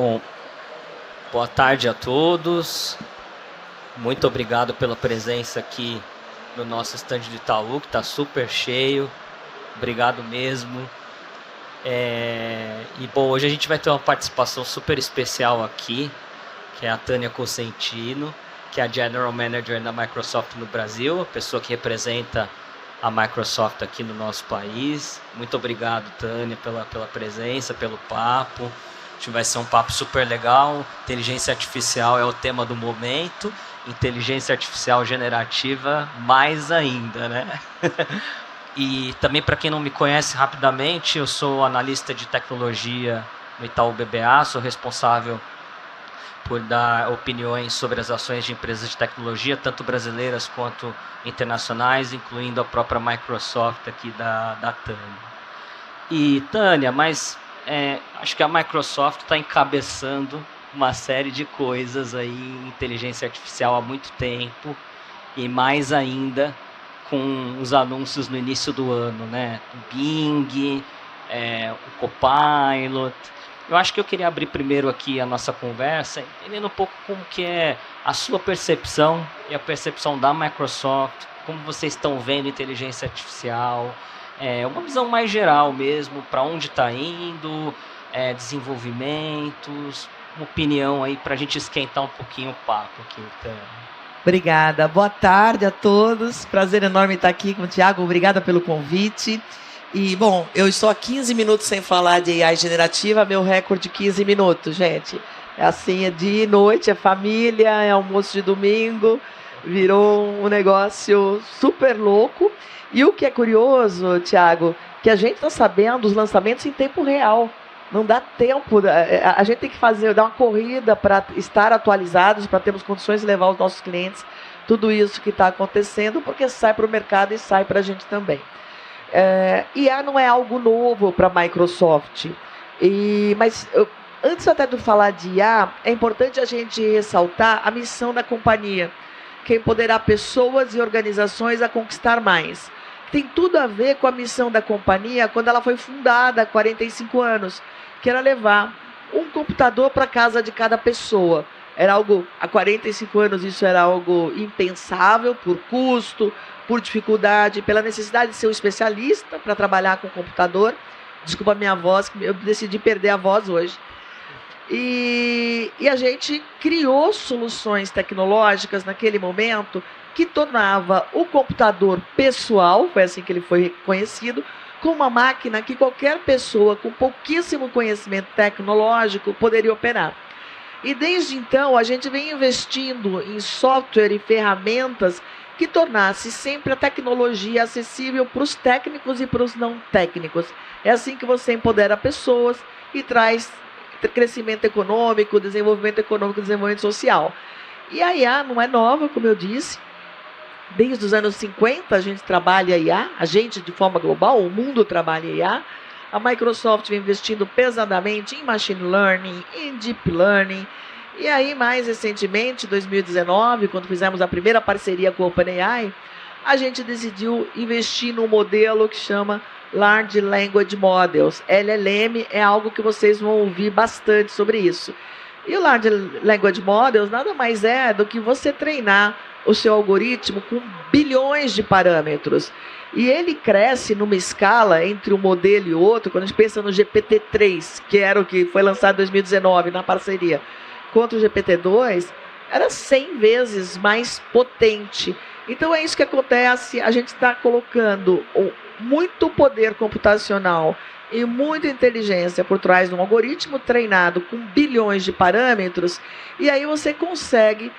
Bom, boa tarde a todos. Muito obrigado pela presença aqui no nosso stand de Itaú, que está super cheio. Obrigado mesmo. Bom, hoje a gente vai ter uma participação super especial aqui, que é a Tânia Cosentino, que é a General Manager da Microsoft no Brasil, a pessoa que representa a Microsoft aqui no nosso país. Muito obrigado, Tânia, pela presença, pelo papo. Acho que vai ser um papo super legal. Inteligência artificial é o tema do momento. Inteligência artificial generativa mais ainda, né? E também, para quem não me conhece rapidamente, eu sou analista de tecnologia no Itaú BBA, sou responsável por dar opiniões sobre as ações de empresas de tecnologia, tanto brasileiras quanto internacionais, incluindo a própria Microsoft aqui da Tânia. E, Tânia, acho que a Microsoft está encabeçando uma série de coisas aí em inteligência artificial há muito tempo, e mais ainda com os anúncios no início do ano, né? O Bing, o Copilot. Eu acho que eu queria abrir primeiro aqui a nossa conversa, entendendo um pouco como que é a sua percepção e a percepção da Microsoft, como vocês estão vendo inteligência artificial, uma visão mais geral mesmo, para onde está indo, desenvolvimentos, uma opinião aí para a gente esquentar um pouquinho o papo aqui, então. Obrigada. Boa tarde a todos. Prazer enorme estar aqui com o Thiago. Obrigada pelo convite. E, bom, eu estou há 15 minutos sem falar de AI generativa. Meu recorde 15 minutos, gente. É assim, é dia e noite, é família, é almoço de domingo. Virou um negócio super louco. E o que é curioso, Thiago, que a gente está sabendo os lançamentos em tempo real. Não dá tempo, a gente tem que dar uma corrida para estar atualizados, para termos condições de levar aos nossos clientes tudo isso que está acontecendo, porque sai para o mercado e sai para a gente também. IA não é algo novo para a Microsoft, mas antes até de falar de IA, é importante a gente ressaltar a missão da companhia, que é empoderar pessoas e organizações a conquistar mais. Tem tudo a ver com a missão da companhia quando ela foi fundada há 45 anos, que era levar um computador para casa de cada pessoa. Era algo, há 45 anos isso era algo impensável por custo, por dificuldade, pela necessidade de ser um especialista para trabalhar com computador. Desculpa a minha voz, eu decidi perder a voz hoje. E a gente criou soluções tecnológicas naquele momento que tornava o computador pessoal, foi assim que ele foi conhecido, com uma máquina que qualquer pessoa com pouquíssimo conhecimento tecnológico poderia operar. E desde então a gente vem investindo em software e ferramentas que tornasse sempre a tecnologia acessível para os técnicos e para os não técnicos. É assim que você empodera pessoas e traz crescimento econômico, desenvolvimento social. E a IA não é nova, como eu disse. Desde os anos 50 a gente trabalha IA, a gente de forma global, o mundo trabalha IA. A Microsoft vem investindo pesadamente em Machine Learning, em Deep Learning. E aí, mais recentemente, em 2019, quando fizemos a primeira parceria com a OpenAI, a gente decidiu investir num modelo que chama Large Language Models. LLM é algo que vocês vão ouvir bastante sobre isso. E o Large Language Models nada mais é do que você treinar o seu algoritmo com bilhões de parâmetros. E ele cresce numa escala entre um modelo e outro, quando a gente pensa no GPT-3, que era o que foi lançado em 2019 na parceria, contra o GPT-2, era 100 vezes mais potente. Então é isso que acontece, a gente está colocando muito poder computacional e muita inteligência por trás de um algoritmo treinado com bilhões de parâmetros, e aí você consegue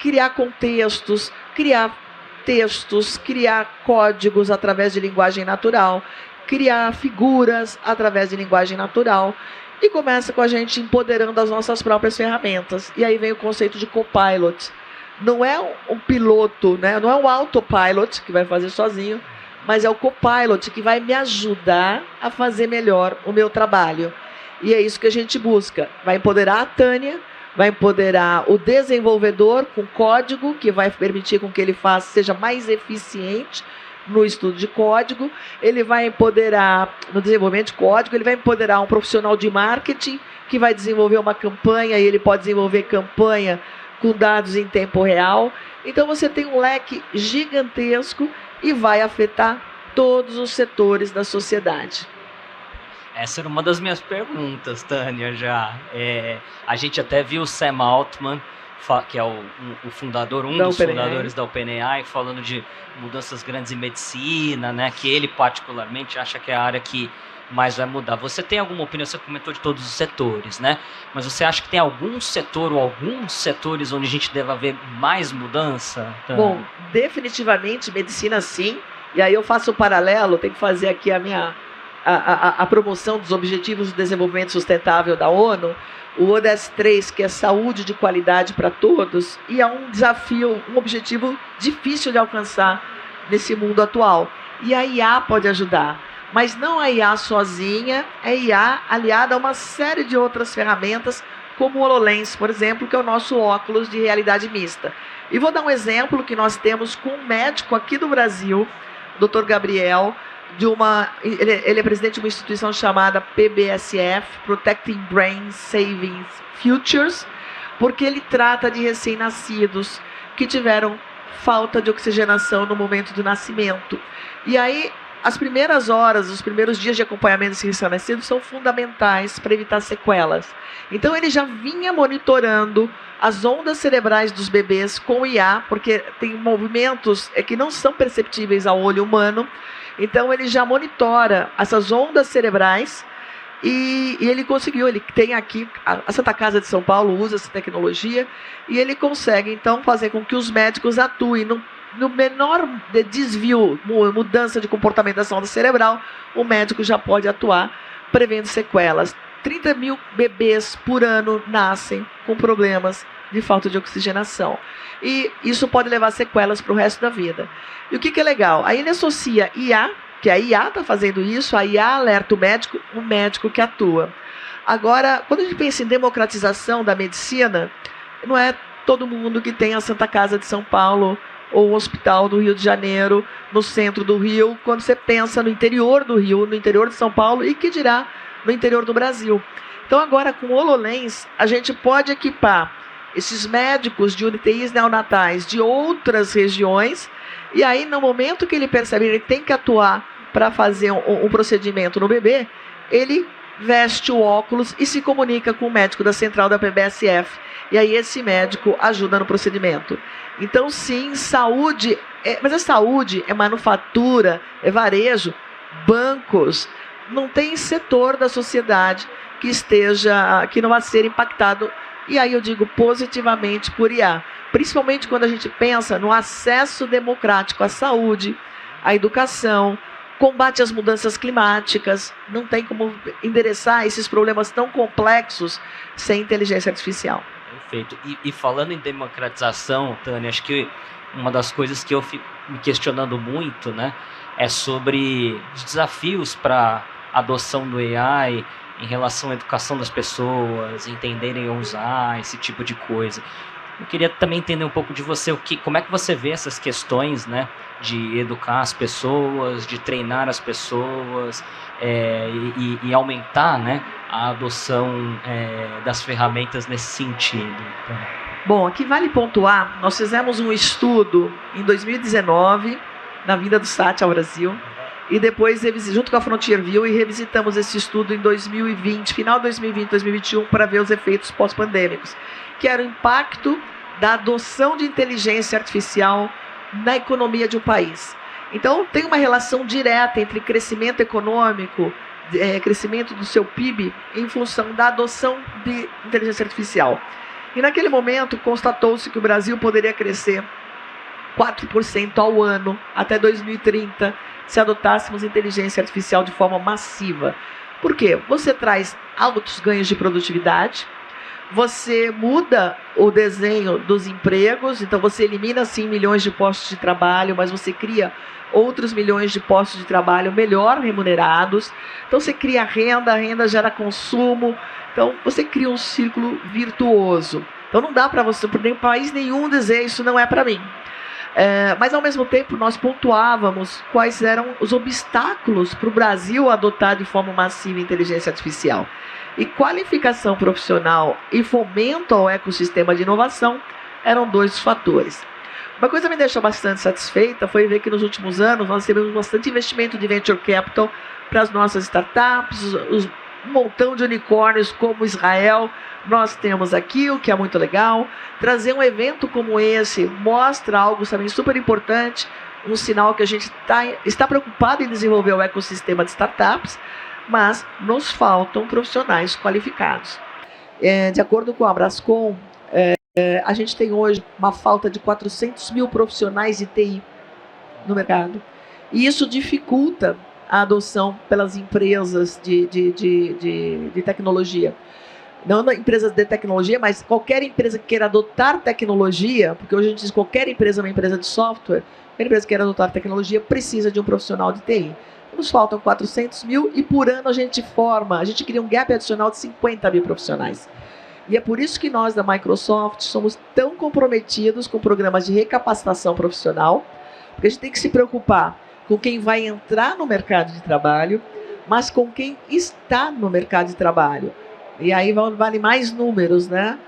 criar contextos, criar textos, criar códigos através de linguagem natural, criar figuras através de linguagem natural, e começa com a gente empoderando as nossas próprias ferramentas. E aí vem o conceito de copilot. Não é um piloto, né? Não é um autopilot que vai fazer sozinho, mas é o copilot que vai me ajudar a fazer melhor o meu trabalho. E é isso que a gente busca. Vai empoderar a Tânia, vai empoderar o desenvolvedor com código, que vai permitir com que ele seja mais eficiente no estudo de código, ele vai empoderar, no desenvolvimento de código, ele vai empoderar um profissional de marketing que vai desenvolver uma campanha e ele pode desenvolver campanha com dados em tempo real. Então você tem um leque gigantesco e vai afetar todos os setores da sociedade. Essa era uma das minhas perguntas, Tânia, já. A gente até viu o Sam Altman, que é um dos fundadores da OpenAI, falando de mudanças grandes em medicina, né, que ele particularmente acha que é a área que mais vai mudar. Você tem alguma opinião? Você comentou de todos os setores, né? Mas você acha que tem algum setor ou alguns setores onde a gente deve haver mais mudança, Tânia? Bom, definitivamente medicina sim. E aí eu faço um paralelo, tenho que fazer aqui a promoção dos Objetivos de Desenvolvimento Sustentável da ONU, o ODS 3, que é saúde de qualidade para todos, e é um desafio, um objetivo difícil de alcançar nesse mundo atual. E a IA pode ajudar, mas não a IA sozinha, é IA aliada a uma série de outras ferramentas, como o HoloLens, por exemplo, que é o nosso óculos de realidade mista. E vou dar um exemplo que nós temos com um médico aqui do Brasil, Dr. Gabriel, ele é presidente de uma instituição chamada PBSF, Protecting Brain Saving Futures, porque ele trata de recém-nascidos que tiveram falta de oxigenação no momento do nascimento. E aí, as primeiras horas, os primeiros dias de acompanhamento desse recém-nascido são fundamentais para evitar sequelas. Então, ele já vinha monitorando as ondas cerebrais dos bebês com IA, porque tem movimentos que não são perceptíveis ao olho humano. Então, ele já monitora essas ondas cerebrais e ele conseguiu. Ele tem aqui, a Santa Casa de São Paulo usa essa tecnologia e ele consegue, então, fazer com que os médicos atuem no menor desvio, mudança de comportamento da onda cerebral, o médico já pode atuar prevendo sequelas. 30 mil bebês por ano nascem com problemas de falta de oxigenação. E isso pode levar sequelas para o resto da vida. E o que é legal? Aí ele associa IA, que a IA está fazendo isso, a IA alerta o médico que atua. Agora, quando a gente pensa em democratização da medicina, não é todo mundo que tem a Santa Casa de São Paulo ou o Hospital do Rio de Janeiro, no centro do Rio, quando você pensa no interior do Rio, no interior de São Paulo e que dirá no interior do Brasil. Então agora com o HoloLens a gente pode equipar esses médicos de UTIs neonatais de outras regiões e aí no momento que ele percebe que ele tem que atuar para fazer um procedimento no bebê, ele veste o óculos e se comunica com o médico da central da PBSF. E aí esse médico ajuda no procedimento. Então sim, saúde, mas a saúde é manufatura, é varejo, bancos. Não tem setor da sociedade que não vai ser impactado, e aí eu digo positivamente por IA. Principalmente quando a gente pensa no acesso democrático à saúde, à educação, combate às mudanças climáticas. Não tem como endereçar esses problemas tão complexos sem inteligência artificial. Perfeito. E falando em democratização, Tânia, acho que uma das coisas que eu fico me questionando muito, né, é sobre os desafios para a adoção do AI em relação à educação das pessoas, entenderem usar esse tipo de coisa. Eu queria também entender um pouco de você, como é que você vê essas questões, né, de educar as pessoas, de treinar as pessoas e aumentar, né, a adoção das ferramentas nesse sentido. Então. Bom, aqui vale pontuar, nós fizemos um estudo em 2019, na vinda do SAT ao Brasil, e depois, junto com a Frontier View, e revisitamos esse estudo em 2020, final de 2020, 2021, para ver os efeitos pós-pandêmicos, que era o impacto da adoção de inteligência artificial na economia de um país. Então, tem uma relação direta entre crescimento econômico, crescimento do seu PIB, em função da adoção de inteligência artificial. E naquele momento, constatou-se que o Brasil poderia crescer 4% ao ano até 2030, se adotássemos inteligência artificial de forma massiva. Por quê? Você traz altos ganhos de produtividade, você muda o desenho dos empregos, então você elimina sim milhões de postos de trabalho, mas você cria outros milhões de postos de trabalho melhor remunerados. Então você cria renda, a renda gera consumo, então você cria um círculo virtuoso. Então não dá para você, por nem país nenhum, dizer isso não é para mim. Mas, ao mesmo tempo, nós pontuávamos quais eram os obstáculos para o Brasil adotar de forma massiva a inteligência artificial. E qualificação profissional e fomento ao ecossistema de inovação eram 2 fatores. Uma coisa que me deixou bastante satisfeita foi ver que nos últimos anos nós tivemos bastante investimento de venture capital para as nossas startups, um montão de unicórnios como Israel. Nós temos aqui, o que é muito legal. Trazer um evento como esse mostra algo também super importante, um sinal que a gente está preocupado em desenvolver o ecossistema de startups, mas nos faltam profissionais qualificados. De acordo com a Brascom, a gente tem hoje uma falta de 400 mil profissionais de TI no mercado. E isso dificulta a adoção pelas empresas de tecnologia. Não empresas de tecnologia, mas qualquer empresa que queira adotar tecnologia, porque hoje a gente diz que qualquer empresa é uma empresa de software, qualquer empresa que queira adotar tecnologia precisa de um profissional de TI. Nos faltam 400 mil e por ano a gente cria um gap adicional de 50 mil profissionais. E é por isso que nós da Microsoft somos tão comprometidos com programas de recapacitação profissional, porque a gente tem que se preocupar com quem vai entrar no mercado de trabalho, mas com quem está no mercado de trabalho. E aí vale mais números, né?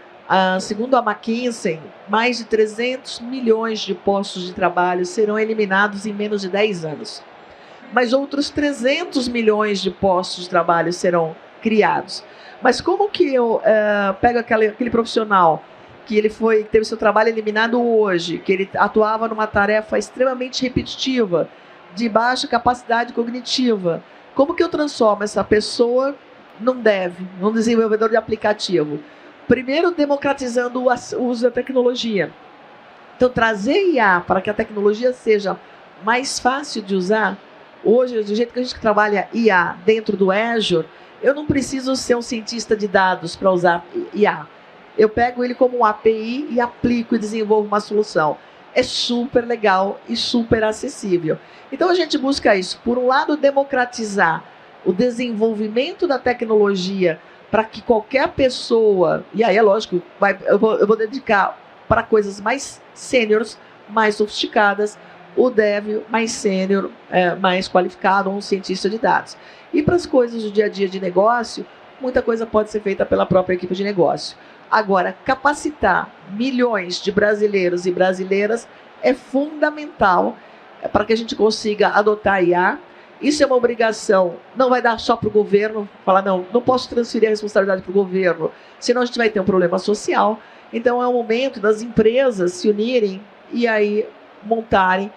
Segundo a McKinsey, mais de 300 milhões de postos de trabalho serão eliminados em menos de 10 anos. Mas outros 300 milhões de postos de trabalho serão criados. Mas como que eu pego aquele profissional que teve seu trabalho eliminado hoje, que ele atuava numa tarefa extremamente repetitiva, de baixa capacidade cognitiva? Como que eu transformo essa pessoa num desenvolvedor de aplicativo? Primeiro, democratizando o uso da tecnologia. Então, trazer IA para que a tecnologia seja mais fácil de usar. Hoje, do jeito que a gente trabalha IA dentro do Azure, eu não preciso ser um cientista de dados para usar IA. Eu pego ele como um API e aplico e desenvolvo uma solução. É super legal e super acessível. Então, a gente busca isso. Por um lado, democratizar o desenvolvimento da tecnologia para que qualquer pessoa, e aí é lógico, eu vou dedicar para coisas mais sêniores, mais sofisticadas, o dev mais sênior, mais qualificado, ou um cientista de dados. E para as coisas do dia a dia de negócio, muita coisa pode ser feita pela própria equipe de negócio. Agora, capacitar milhões de brasileiros e brasileiras é fundamental para que a gente consiga adotar a IA. Isso é uma obrigação, não vai dar só para o governo, falar, não posso transferir a responsabilidade para o governo, senão a gente vai ter um problema social. Então é o momento das empresas se unirem e aí montarem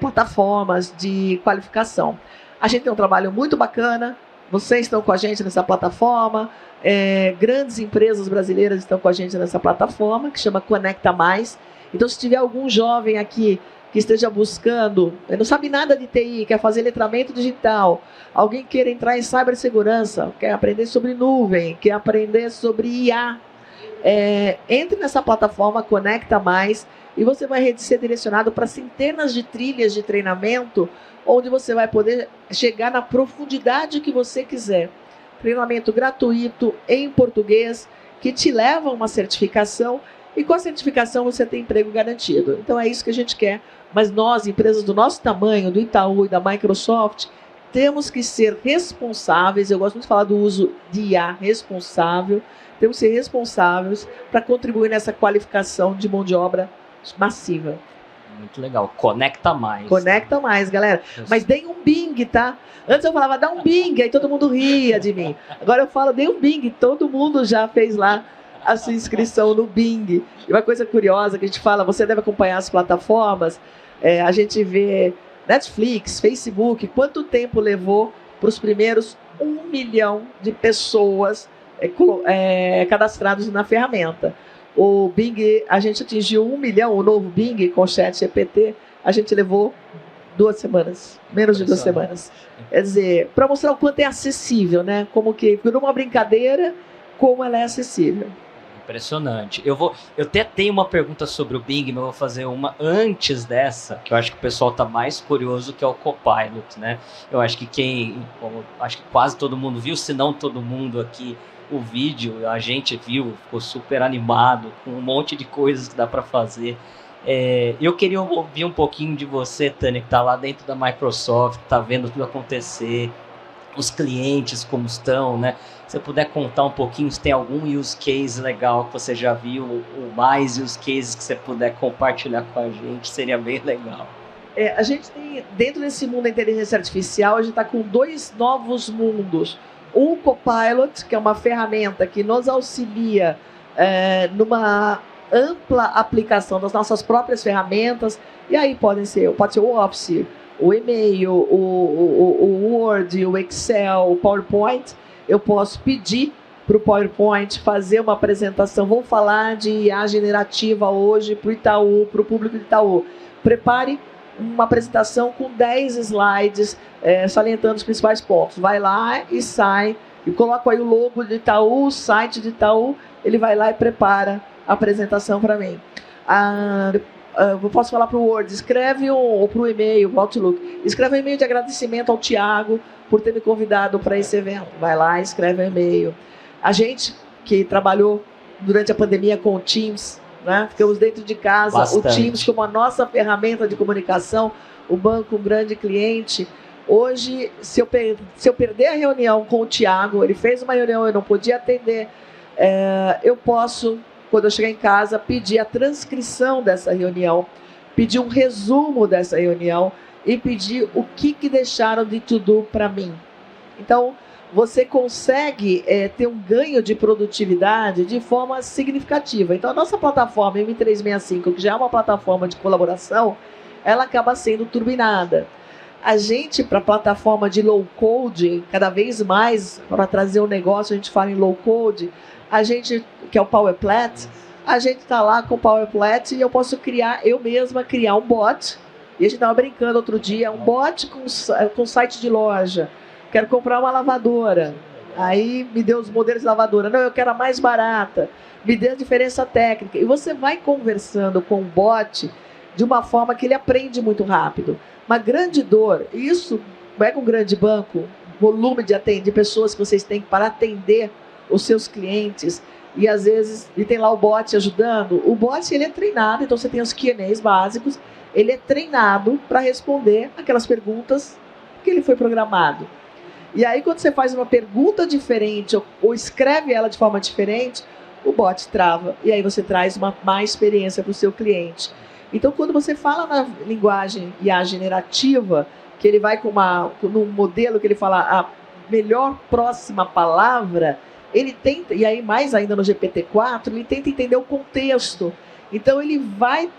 plataformas de qualificação. A gente tem um trabalho muito bacana, vocês estão com a gente nessa plataforma, grandes empresas brasileiras estão com a gente nessa plataforma, que chama Conecta Mais. Então, se tiver algum jovem aqui que esteja buscando, não sabe nada de TI, quer fazer letramento digital, alguém queira entrar em cibersegurança, quer aprender sobre nuvem, quer aprender sobre IA, entre nessa plataforma Conecta Mais e você vai ser direcionado para centenas de trilhas de treinamento, onde você vai poder chegar na profundidade que você quiser. Treinamento gratuito em português, que te leva a uma certificação, e com a certificação você tem emprego garantido. Então é isso que a gente quer. Mas nós, empresas do nosso tamanho, do Itaú e da Microsoft, temos que ser responsáveis. Eu gosto muito de falar do uso de IA responsável. Temos que ser responsáveis para contribuir nessa qualificação de mão de obra massiva. Muito legal. Conecta Mais. Conecta Mais, galera. Mas deem um Bing, tá? Antes eu falava, dá um Bing, aí todo mundo ria de mim. Agora eu falo, dê um Bing. Todo mundo já fez lá a sua inscrição no Bing. E uma coisa curiosa que a gente fala, você deve acompanhar as plataformas, a gente vê Netflix, Facebook, quanto tempo levou para os primeiros 1 milhão de pessoas cadastrados na ferramenta. O Bing, a gente atingiu 1 milhão, o novo Bing com o ChatGPT, a gente levou 2 semanas, menos de 2 semanas. Quer dizer, para mostrar o quanto é acessível, né? Como que, por uma brincadeira, como ela é acessível. Impressionante. Eu até tenho uma pergunta sobre o Bing, mas eu vou fazer uma antes dessa, que eu acho que o pessoal está mais curioso, que é o Copilot, né? Eu acho que acho que quase todo mundo viu, se não todo mundo aqui, o vídeo, a gente viu, ficou super animado, com um monte de coisas que dá para fazer. Eu queria ouvir um pouquinho de você, Tânia, que está lá dentro da Microsoft, está vendo tudo acontecer, os clientes como estão, né? Se você puder contar um pouquinho, se tem algum use case legal que você já viu, ou mais use cases que você puder compartilhar com a gente, seria bem legal. A gente tem, dentro desse mundo da inteligência artificial, a gente está com 2 novos mundos. Um Copilot, que é uma ferramenta que nos auxilia numa ampla aplicação das nossas próprias ferramentas, e aí pode ser o Office, o e-mail, o Word, o Excel, o PowerPoint. Eu posso pedir para o PowerPoint fazer uma apresentação. Vamos falar de IA generativa hoje para o Itaú, para o público de Itaú. Prepare uma apresentação com 10 slides, salientando os principais pontos. Vai lá e sai, e coloca aí o logo de Itaú, o site de Itaú, ele vai lá e prepara a apresentação para mim. Eu posso falar para o Word, escreve ou para o e-mail, para o Outlook, escreve um e-mail de agradecimento ao Tiago por ter me convidado para esse evento. Vai lá e escreve um e-mail. A gente que trabalhou durante a pandemia com o Teams, né? Ficamos dentro de casa, bastante. O Teams como a nossa ferramenta de comunicação, o banco, um grande cliente. Hoje, se eu perder a reunião com o Tiago, ele fez uma reunião, eu não podia atender, eu posso, quando eu chegar em casa, pedir a transcrição dessa reunião, pedir um resumo dessa reunião e pedir o que deixaram de to-do para mim. Então, você consegue ter um ganho de produtividade de forma significativa. Então, a nossa plataforma M365, que já é uma plataforma de colaboração, ela acaba sendo turbinada. A gente, para a plataforma de low-code, cada vez mais, para trazer o negócio, a gente fala em low-code, a gente, que é o Power Plat, a gente está lá com o Power Plat e eu posso eu mesma criar um bot. E a gente estava brincando outro dia, um bot com site de loja. Quero comprar uma lavadora. Aí me deu os modelos de lavadora. Não, eu quero a mais barata. Me dê a diferença técnica. E você vai conversando com o bot de uma forma que ele aprende muito rápido. Uma grande dor, isso é com um grande banco, volume de pessoas que vocês têm para atender os seus clientes. E às vezes, e tem lá o bot ajudando. O bot, ele é treinado, então você tem os Q&As básicos. Ele é treinado para responder aquelas perguntas que ele foi programado. E aí, quando você faz uma pergunta diferente ou escreve ela de forma diferente, o bot trava. E aí você traz uma má experiência para o seu cliente. Então, quando você fala na linguagem IA generativa, que ele vai num modelo que ele fala a melhor próxima palavra, ele tenta, e aí mais ainda no GPT-4, ele tenta entender o contexto. Então, ele vai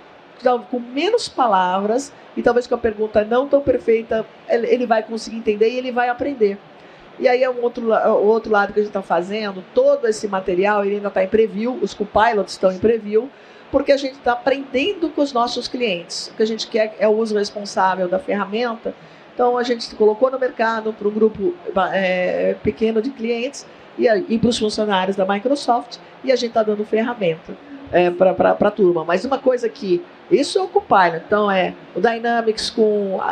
com menos palavras, e talvez com a pergunta não tão perfeita, ele vai conseguir entender e ele vai aprender. E aí é o outro lado que a gente está fazendo, todo esse material ele ainda está em preview, os copilots estão em preview, porque a gente está aprendendo com os nossos clientes. O que a gente quer é o uso responsável da ferramenta. Então a gente colocou no mercado para um grupo pequeno de clientes e para os funcionários da Microsoft, e a gente está dando ferramenta para a turma. Mas uma coisa que isso é o Copilot, então o Dynamics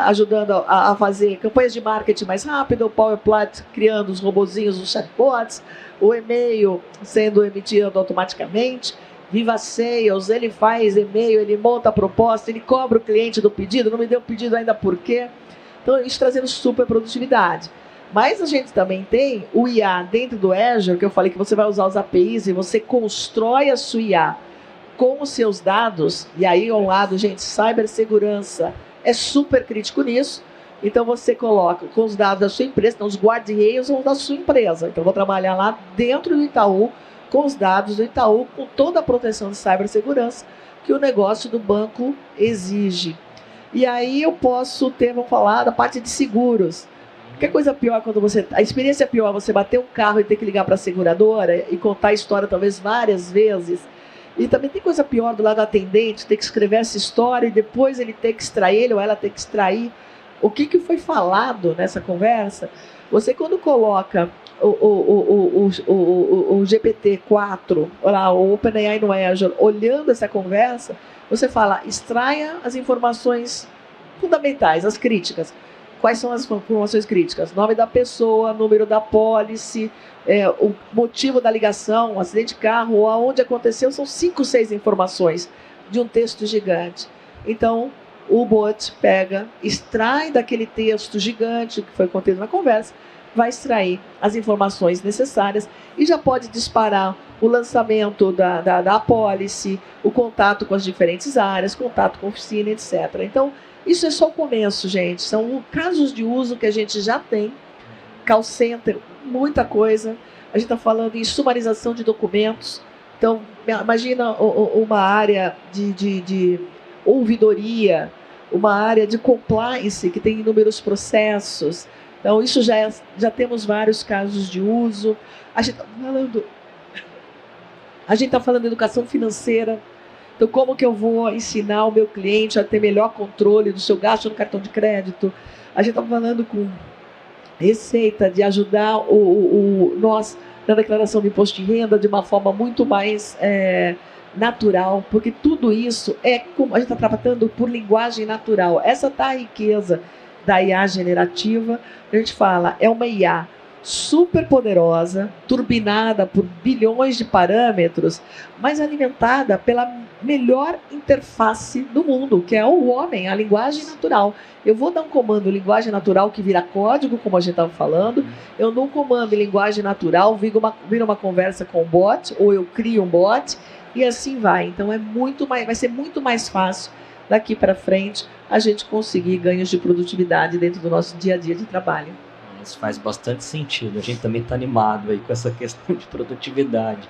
ajudando a fazer campanhas de marketing mais rápido, o Power Plat criando os robozinhos, os chatbots, o e-mail sendo emitido automaticamente, Viva Sales, ele faz e-mail, ele monta a proposta, ele cobra o cliente do pedido, não me deu o pedido ainda por quê? Então isso trazendo super produtividade. Mas a gente também tem o IA dentro do Azure, que eu falei que você vai usar os APIs e você constrói a sua IA com os seus dados, e aí ao lado, gente, cibersegurança é super crítico nisso. Então você coloca com os dados da sua empresa, então os guardrails são da sua empresa. Então eu vou trabalhar lá dentro do Itaú, com os dados do Itaú, com toda a proteção de cibersegurança que o negócio do banco exige. E aí eu posso vamos falar da parte de seguros. Que coisa pior quando a experiência pior é você bater um carro e ter que ligar para a seguradora e contar a história talvez várias vezes. E também tem coisa pior do lado do atendente, ter que escrever essa história e depois ele ter que extrair, ele ou ela ter que extrair o que foi falado nessa conversa. Você quando coloca o GPT-4, o OpenAI no Azure, olhando essa conversa, você fala, extraia as informações fundamentais, as críticas. Quais são as informações críticas? Nome da pessoa, número da pólice, o motivo da ligação, o acidente de carro, ou aonde aconteceu, são 5, 6 informações. de um texto gigante. Então, o bot pega, extrai daquele texto gigante que foi contido na conversa, vai extrair as informações necessárias e já pode disparar o lançamento da apólice, o contato com as diferentes áreas, contato com a oficina, etc. Então, isso é só o começo, gente. São casos de uso que a gente já tem. Call center, muita coisa. A gente está falando em sumarização de documentos. Então, imagina uma área de ouvidoria, uma área de compliance que tem inúmeros processos. Então, isso já temos vários casos de uso. A gente está falando de educação financeira. Então, como que eu vou ensinar o meu cliente a ter melhor controle do seu gasto no cartão de crédito? A gente está falando com receita de ajudar nós na declaração de imposto de renda de uma forma muito mais natural, porque tudo isso como a gente está tratando por linguagem natural. Essa está a riqueza da IA generativa. A gente fala, é uma IA super poderosa, turbinada por bilhões de parâmetros, mas alimentada pela melhor interface do mundo, que é o homem, a linguagem natural. Eu vou dar um comando em linguagem natural que vira código, como a gente estava falando. Eu dou um comando em linguagem natural, vira uma conversa com o bot, ou eu crio um bot, e assim vai. Então vai ser muito mais fácil daqui para frente a gente conseguir ganhos de produtividade dentro do nosso dia a dia de trabalho. Isso faz bastante sentido. A gente também está animado aí com essa questão de produtividade,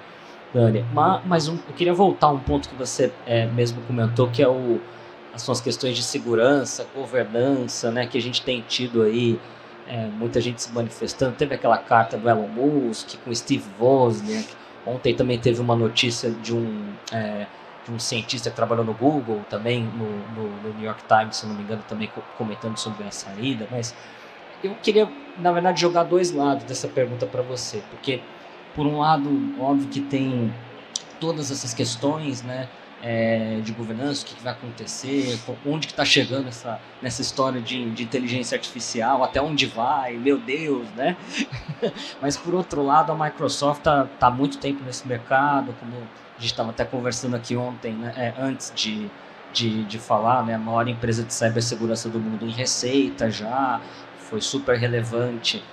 Dani. Mas eu queria voltar a um ponto que você mesmo comentou, que são as questões de segurança, governança, né, que a gente tem tido aí, muita gente se manifestando. Teve aquela carta do Elon Musk com Steve Wozniak. Ontem também teve uma notícia de um cientista que trabalhou no Google, também no New York Times, se não me engano, também comentando sobre a saída. Mas eu queria, na verdade, jogar dois lados dessa pergunta para você, porque, por um lado, óbvio que tem todas essas questões, né, de governança, o que vai acontecer, onde que está chegando nessa história de inteligência artificial, até onde vai, meu Deus, né? Mas, por outro lado, a Microsoft tá há muito tempo nesse mercado, como a gente estava até conversando aqui ontem, né, antes de falar, né, a maior empresa de cibersegurança do mundo em receita já, foi super relevante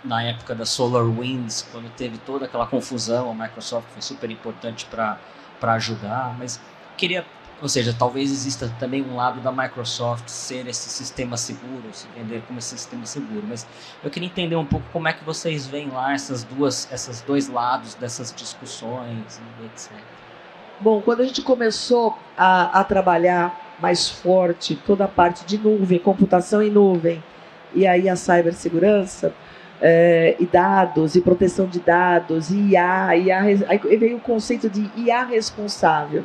na época da SolarWinds, quando teve toda aquela confusão. A Microsoft foi super importante para ajudar, mas queria, ou seja, talvez exista também um lado da Microsoft ser esse sistema seguro, se vender como esse sistema seguro, mas eu queria entender um pouco como é que vocês veem lá esses dois lados dessas discussões, etc. Bom, quando a gente começou a trabalhar mais forte toda a parte de nuvem, computação em nuvem, e aí a cibersegurança, e dados, e proteção de dados, e IA, aí veio o conceito de IA responsável.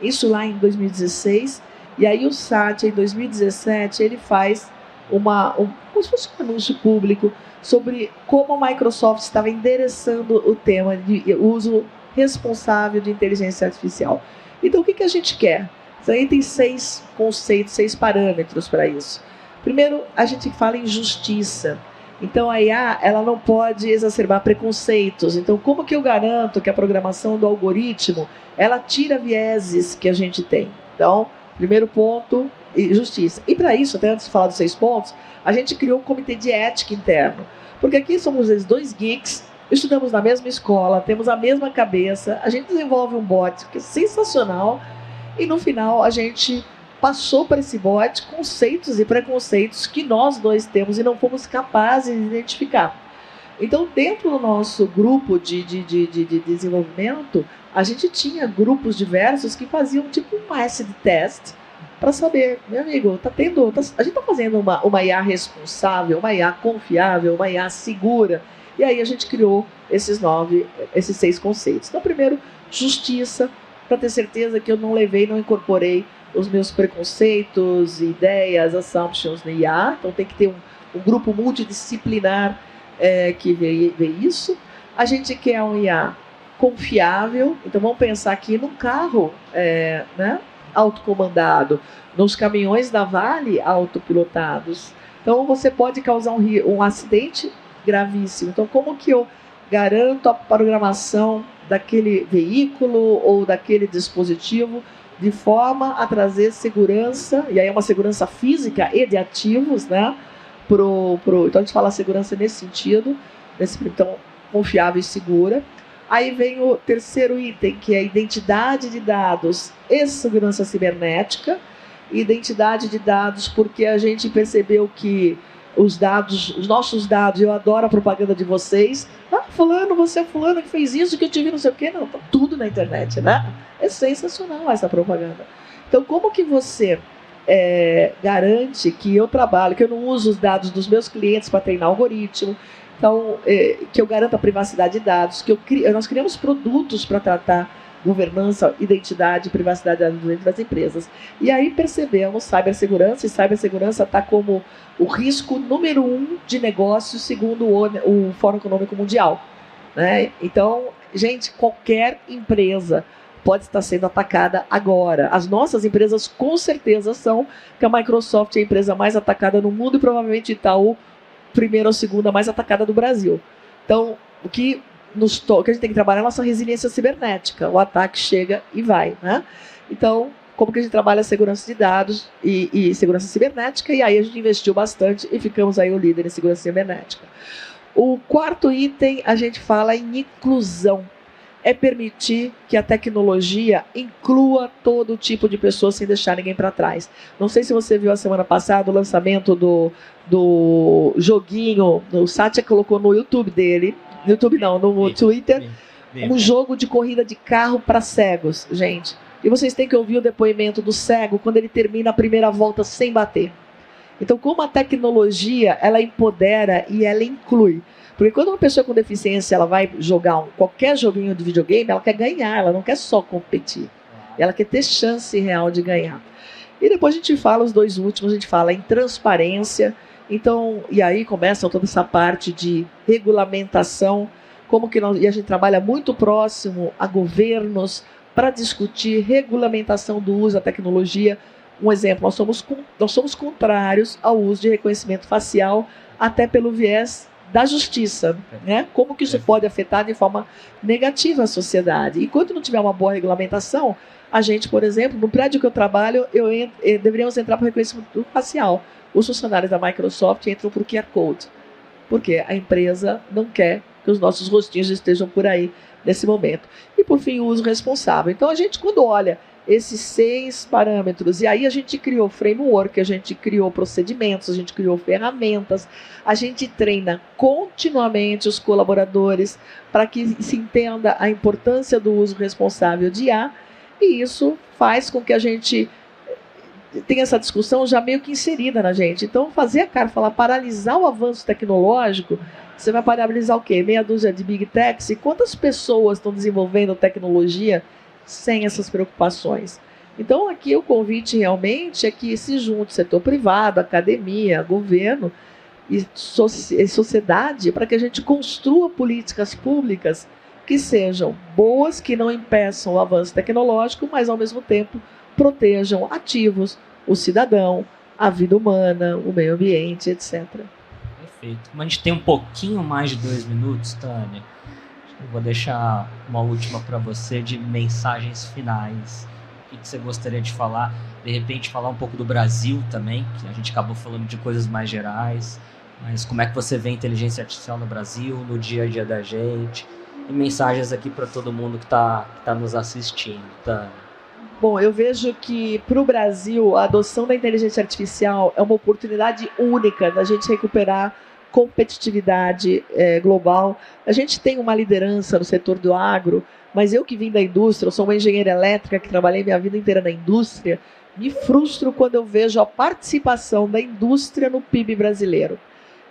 Isso lá em 2016, e aí o Satya, em 2017, ele faz como se fosse um anúncio público sobre como a Microsoft estava endereçando o tema de uso responsável de inteligência artificial. Então, o que a gente quer? Isso aí tem 6 conceitos, 6 parâmetros para isso. Primeiro, a gente fala em justiça. Então, a IA, ela não pode exacerbar preconceitos. Então, como que eu garanto que a programação do algoritmo, ela tira vieses que a gente tem? Então, primeiro ponto, justiça. E para isso, até antes de falar dos 6 pontos, a gente criou um comitê de ética interno. Porque aqui somos os 2 geeks, estudamos na mesma escola, temos a mesma cabeça, a gente desenvolve um bot que é sensacional, e no final a gente passou para esse bot conceitos e preconceitos que nós dois temos e não fomos capazes de identificar. Então, dentro do nosso grupo de desenvolvimento, a gente tinha grupos diversos que faziam tipo um acid test para saber, meu amigo, a gente está fazendo uma IA responsável, uma IA confiável, uma IA segura. E aí a gente criou esses 6 conceitos. Então, primeiro, justiça, para ter certeza que eu não incorporei os meus preconceitos, ideias, assumptions na IA. Então tem que ter um grupo multidisciplinar que vê isso. A gente quer um IA confiável. Então vamos pensar aqui num carro autocomandado, nos caminhões da Vale autopilotados. Então você pode causar um acidente gravíssimo. Então como que eu garanto a programação daquele veículo ou daquele dispositivo de forma a trazer segurança, e aí é uma segurança física e de ativos, né? Então a gente fala segurança nesse sentido, então confiável e segura. Aí vem o terceiro item, que é identidade de dados e segurança cibernética. Identidade de dados, porque a gente percebeu que os nossos dados, eu adoro a propaganda de vocês. Fulano, você é fulano que fez isso, que eu te vi não sei o quê. Não, tá tudo na internet, né? É sensacional essa propaganda. Então, como que você garante que eu trabalho, que eu não uso os dados dos meus clientes para treinar algoritmo, então, que eu garanto a privacidade de dados, nós criamos produtos para tratar governança, identidade e privacidade dentro das empresas. E aí percebemos cibersegurança, e cibersegurança está como o risco número 1 de negócio, segundo o Fórum Econômico Mundial. Né? Então, gente, qualquer empresa pode estar sendo atacada agora. As nossas empresas com certeza são, que a Microsoft é a empresa mais atacada no mundo e provavelmente Itaú, primeira ou segunda mais atacada do Brasil. Então, o que a gente tem que trabalhar é a nossa resiliência cibernética. O ataque chega e vai. Né? Então, como que a gente trabalha a segurança de dados e segurança cibernética, e aí a gente investiu bastante e ficamos aí o líder em segurança cibernética. O quarto item, a gente fala em inclusão. É permitir que a tecnologia inclua todo tipo de pessoa sem deixar ninguém para trás. Não sei se você viu a semana passada o lançamento do joguinho, o Satya colocou no YouTube dele, no YouTube não, no Twitter, um jogo de corrida de carro para cegos, gente. E vocês têm que ouvir o depoimento do cego quando ele termina a primeira volta sem bater. Então, como a tecnologia, ela empodera e ela inclui. Porque quando uma pessoa com deficiência ela vai jogar qualquer joguinho de videogame, ela quer ganhar, ela não quer só competir. Ela quer ter chance real de ganhar. E depois a gente fala, os dois últimos, a gente fala em transparência. Então, e aí começa toda essa parte de regulamentação, e a gente trabalha muito próximo a governos para discutir regulamentação do uso da tecnologia. Um exemplo, nós somos contrários ao uso de reconhecimento facial, até pelo viés da justiça, né? Como que isso pode afetar de forma negativa a sociedade. Enquanto não tiver uma boa regulamentação, a gente, por exemplo, no prédio que eu trabalho, deveríamos entrar para o reconhecimento facial. Os funcionários da Microsoft entram por QR Code, porque a empresa não quer que os nossos rostinhos estejam por aí nesse momento. E, por fim, o uso responsável. Então, a gente, quando olha esses 6 parâmetros, e aí a gente criou framework, a gente criou procedimentos, a gente criou ferramentas, a gente treina continuamente os colaboradores para que se entenda a importância do uso responsável de IA, e isso faz com que a gente tenha essa discussão já meio que inserida na gente. Então, fazer a cara falar, paralisar o avanço tecnológico, você vai paralisar o quê? Meia dúzia de big techs? E quantas pessoas estão desenvolvendo tecnologia sem essas preocupações? Então, aqui o convite realmente é que se junte setor privado, academia, governo e sociedade para que a gente construa políticas públicas que sejam boas, que não impeçam o avanço tecnológico, mas, ao mesmo tempo, protejam ativos, o cidadão, a vida humana, o meio ambiente, etc. Perfeito. Como a gente tem um pouquinho mais de 2 minutos, Tânia, eu vou deixar uma última para você de mensagens finais. O que você gostaria de falar? De repente, falar um pouco do Brasil também, que a gente acabou falando de coisas mais gerais, mas como é que você vê a inteligência artificial no Brasil, no dia a dia da gente? E mensagens aqui para todo mundo que tá nos assistindo, Tânia. Bom, eu vejo que para o Brasil a adoção da inteligência artificial é uma oportunidade única da gente recuperar competitividade global. A gente tem uma liderança no setor do agro, mas eu que vim da indústria, eu sou uma engenheira elétrica que trabalhei minha vida inteira na indústria, me frustro quando eu vejo a participação da indústria no PIB brasileiro.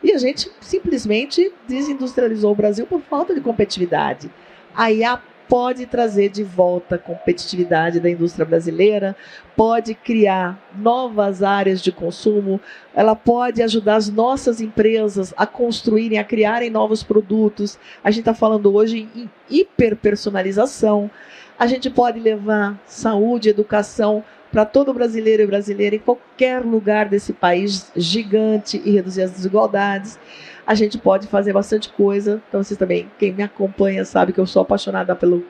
E a gente simplesmente desindustrializou o Brasil por falta de competitividade. A IA pode trazer de volta a competitividade da indústria brasileira, pode criar novas áreas de consumo, ela pode ajudar as nossas empresas a construírem, a criarem novos produtos. A gente está falando hoje em hiperpersonalização. A gente pode levar saúde, educação para todo brasileiro e brasileira em qualquer lugar desse país gigante e reduzir as desigualdades. A gente pode fazer bastante coisa. Então, vocês também, quem me acompanha sabe que eu sou apaixonada pelo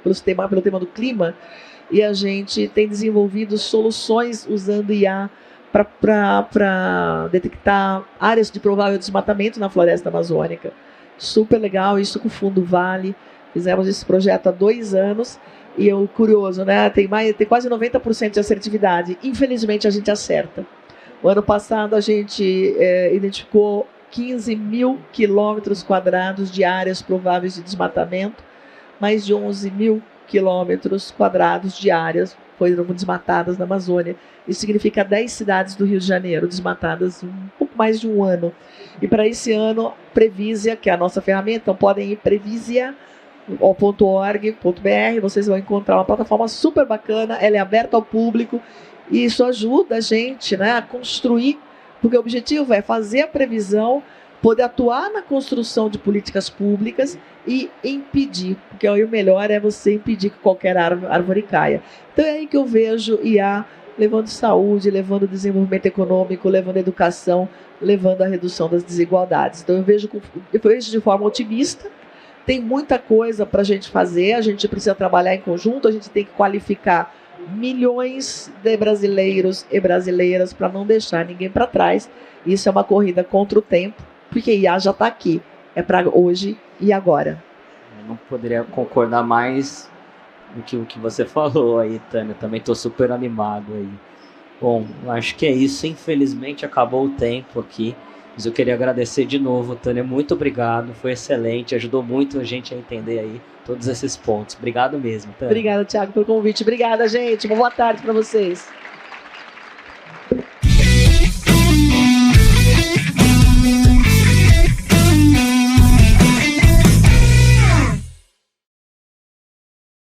tema do clima, e a gente tem desenvolvido soluções usando IA para detectar áreas de provável desmatamento na floresta amazônica. Super legal, isso com o Fundo Vale. Fizemos esse projeto há 2 anos e é curioso, né? Tem quase 90% de assertividade. Infelizmente, a gente acerta. O ano passado, a gente identificou 15 mil quilômetros quadrados de áreas prováveis de desmatamento, mais de 11 mil quilômetros quadrados de áreas foram desmatadas na Amazônia. Isso significa 10 cidades do Rio de Janeiro desmatadas em um pouco mais de um ano. E para esse ano, Previsia, que é a nossa ferramenta, então podem ir previsia.org.br, vocês vão encontrar uma plataforma super bacana, ela é aberta ao público, e isso ajuda a gente, né, a construir, porque o objetivo é fazer a previsão, poder atuar na construção de políticas públicas e impedir, porque aí o melhor é você impedir que qualquer árvore caia. Então é aí que eu vejo IA levando saúde, levando desenvolvimento econômico, levando educação, levando a redução das desigualdades. Então eu vejo de forma otimista. Tem muita coisa para a gente fazer, a gente precisa trabalhar em conjunto, a gente tem que qualificar milhões de brasileiros e brasileiras para não deixar ninguém para trás. Isso é uma corrida contra o tempo, porque IA já está aqui, é para hoje e agora. Eu não poderia concordar mais do que o que você falou aí, Tânia. Também estou super animado aí. Bom, acho que é isso. Infelizmente acabou o tempo aqui, mas eu queria agradecer de novo, Tânia. Muito obrigado, foi excelente, ajudou muito a gente a entender aí todos esses pontos. Obrigado mesmo, Tânia. Obrigada, Thiago, pelo convite. Obrigada, gente. Uma boa tarde para vocês.